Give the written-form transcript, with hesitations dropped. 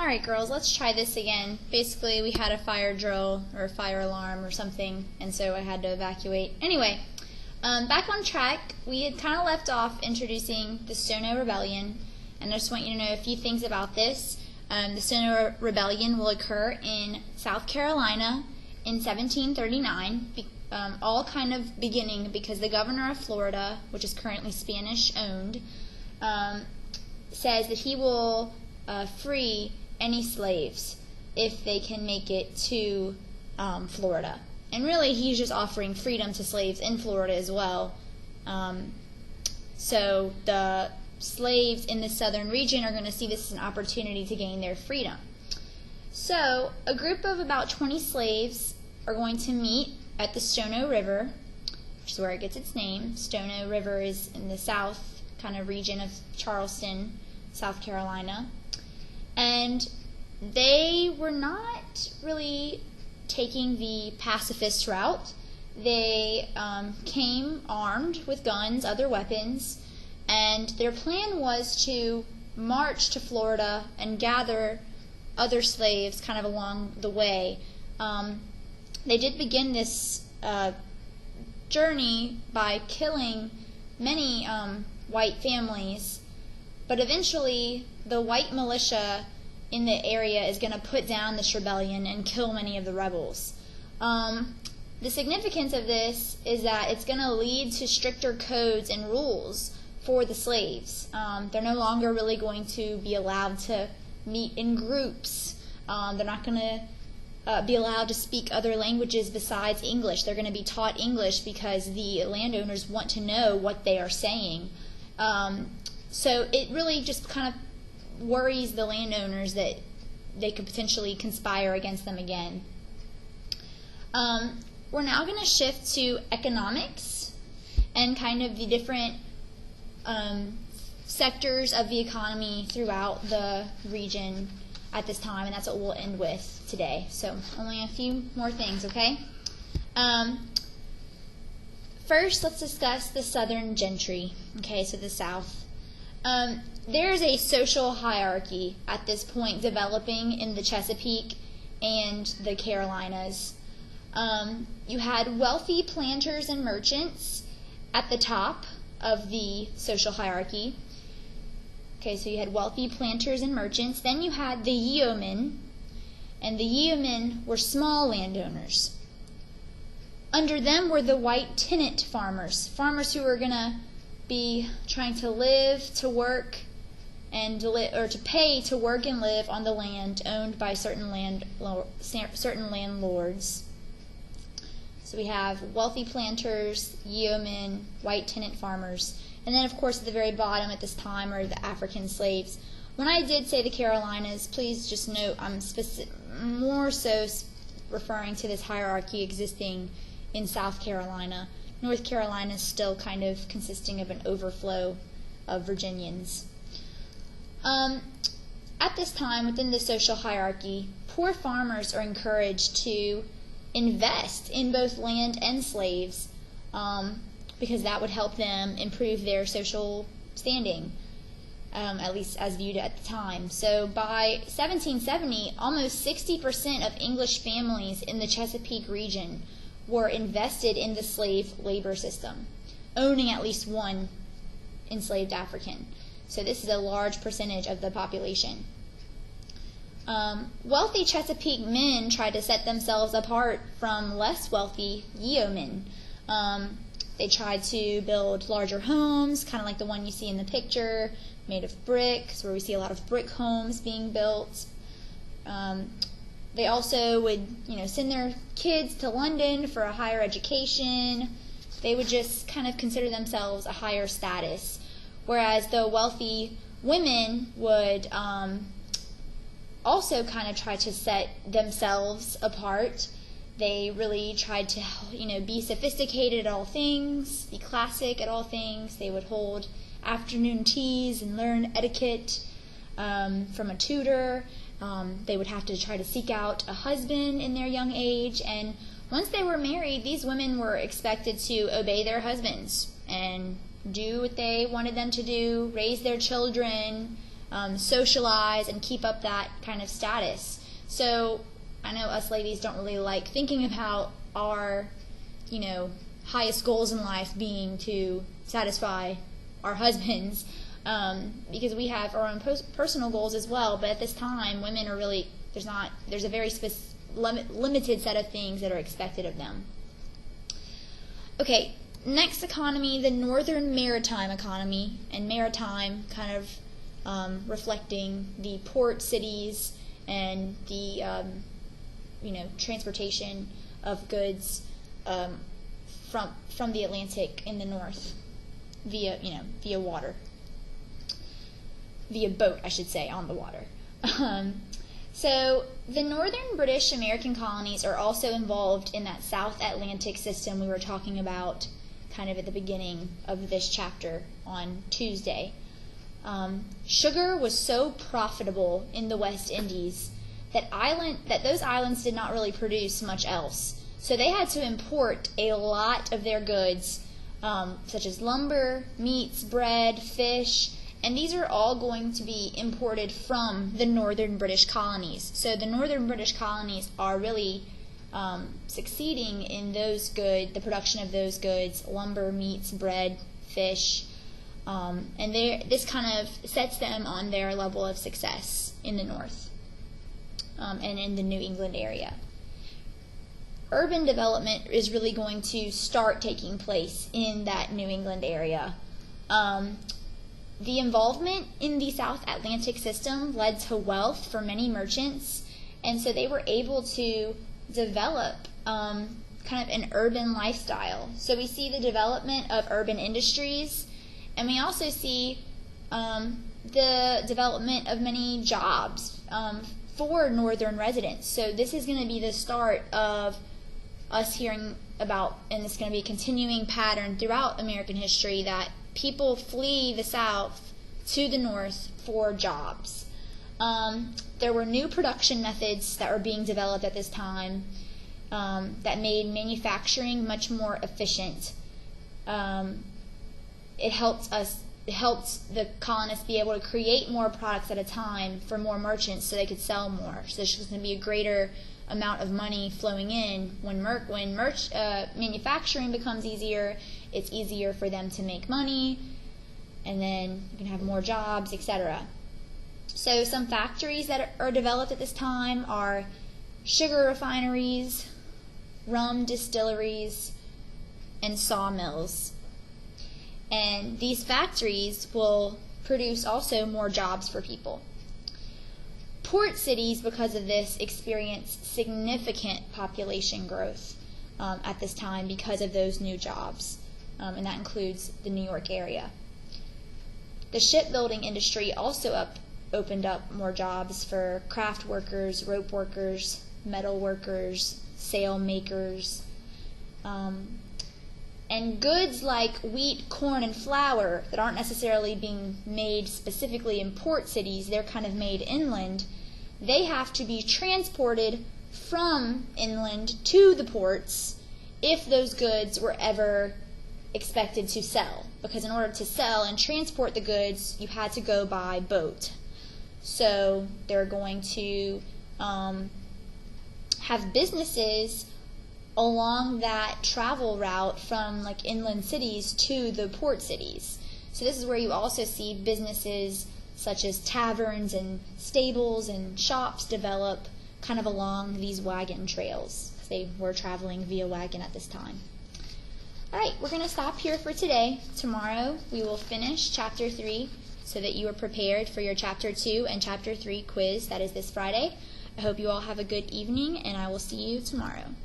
Alright girls, let's try this again. Basically we had a fire drill or a fire alarm or something, and so I had to evacuate. Anyway, back on track, we had kind of left off introducing the Stono Rebellion, and I just want you to know a few things about this. The Stono Rebellion will occur in South Carolina in 1739, all kind of beginning because the governor of Florida, which is currently Spanish-owned, says that he will free any slaves if they can make it to Florida. And really, he's just offering freedom to slaves in Florida as well. So the slaves in the southern region are going to see this as an opportunity to gain their freedom. So a group of about 20 slaves are going to meet at the Stono River, which is where it gets its name. Stono River is in the south kind of region of Charleston, South Carolina. And they were not really taking the pacifist route. They came armed with guns, other weapons, and their plan was to march to Florida and gather other slaves kind of along the way. They did begin this journey by killing many white families, but eventually the white militia in the area is going to put down this rebellion and kill many of the rebels. The significance of this is that it's going to lead to stricter codes and rules for the slaves. They're no longer really going to be allowed to meet in groups. They're not going to be allowed to speak other languages besides English. They're going to be taught English because the landowners want to know what they are saying. So it really just kind of worries the landowners that they could potentially conspire against them again. We're now going to shift to economics and kind of the different sectors of the economy throughout the region at this time, and that's what we'll end with today. So only a few more things, okay? First, let's discuss the southern gentry, okay, so the South. There's a social hierarchy at this point developing in the Chesapeake and the Carolinas. You had wealthy planters and merchants at the top of the social hierarchy. Okay, so you had wealthy planters and merchants. Then you had the yeomen, and the yeomen were small landowners. Under them were the white tenant farmers, farmers who were going to be trying to live, to work, and to pay to work and live on the land owned by certain landlords. So we have wealthy planters, yeomen, white tenant farmers, and then of course at the very bottom at this time are the African slaves. When I did say the Carolinas, please just note I'm more so referring to this hierarchy existing in South Carolina. North Carolina is still kind of consisting of an overflow of Virginians. At this time, within the social hierarchy, poor farmers are encouraged to invest in both land and slaves because that would help them improve their social standing, at least as viewed at the time. So by 1770, almost 60% of English families in the Chesapeake region were invested in the slave labor system, owning at least one enslaved African. So this is a large percentage of the population. Wealthy Chesapeake men tried to set themselves apart from less wealthy yeomen. They tried to build larger homes, kind of like the one you see in the picture, made of bricks, where we see a lot of brick homes being built. They also would, send their kids to London for a higher education. They would just kind of consider themselves a higher status. Whereas the wealthy women would also kind of try to set themselves apart. They really tried to, be sophisticated at all things, be classic at all things. They would hold afternoon teas and learn etiquette from a tutor. They would have to try to seek out a husband in their young age, and once they were married, these women were expected to obey their husbands and do what they wanted them to do, raise their children, socialize and keep up that kind of status. So I know us ladies don't really like thinking about our, highest goals in life being to satisfy our husbands, because we have our own personal goals as well. But at this time, women are really, there's a very limited set of things that are expected of them. Okay, next economy, the Northern Maritime economy, and maritime kind of reflecting the port cities and the transportation of goods from the Atlantic in the north via water, via boat, I should say, on the water. So the northern British American colonies are also involved in that South Atlantic system we were talking about kind of at the beginning of this chapter on Tuesday. Sugar was so profitable in the West Indies that those islands did not really produce much else. So they had to import a lot of their goods, such as lumber, meats, bread, fish, and these are all going to be imported from the northern British colonies. So the northern British colonies are really succeeding in the production of those goods, lumber, meats, bread, fish, and this kind of sets them on their level of success in the north and in the New England area. Urban development is really going to start taking place in that New England area. The involvement in the South Atlantic system led to wealth for many merchants, and so they were able to develop kind of an urban lifestyle. So we see the development of urban industries, and we also see the development of many jobs for northern residents. So this is going to be the start of us hearing about, and it's going to be a continuing pattern throughout American history, that people flee the South to the North for jobs. There were new production methods that were being developed at this time that made manufacturing much more efficient. It helped the colonists be able to create more products at a time for more merchants so they could sell more. So there's going to be a greater amount of money flowing in. When manufacturing becomes easier, it's easier for them to make money, and then you can have more jobs, etc. So some factories that are developed at this time are sugar refineries, rum distilleries, and sawmills. And these factories will produce also more jobs for people. Port cities, because of this, experience significant population growth at this time because of those new jobs, and that includes the New York area. The shipbuilding industry also opened up more jobs for craft workers, rope workers, metal workers, sail makers, and goods like wheat, corn, and flour that aren't necessarily being made specifically in port cities, they're kind of made inland. They have to be transported from inland to the ports if those goods were ever expected to sell. Because in order to sell and transport the goods, you had to go by boat. So they're going to have businesses along that travel route from like inland cities to the port cities. So this is where you also see businesses such as taverns and stables and shops develop kind of along these wagon trails. They were traveling via wagon at this time. Alright, we're going to stop here for today. Tomorrow we will finish chapter 3 so that you are prepared for your chapter 2 and chapter 3 quiz that is this Friday. I hope you all have a good evening, and I will see you tomorrow.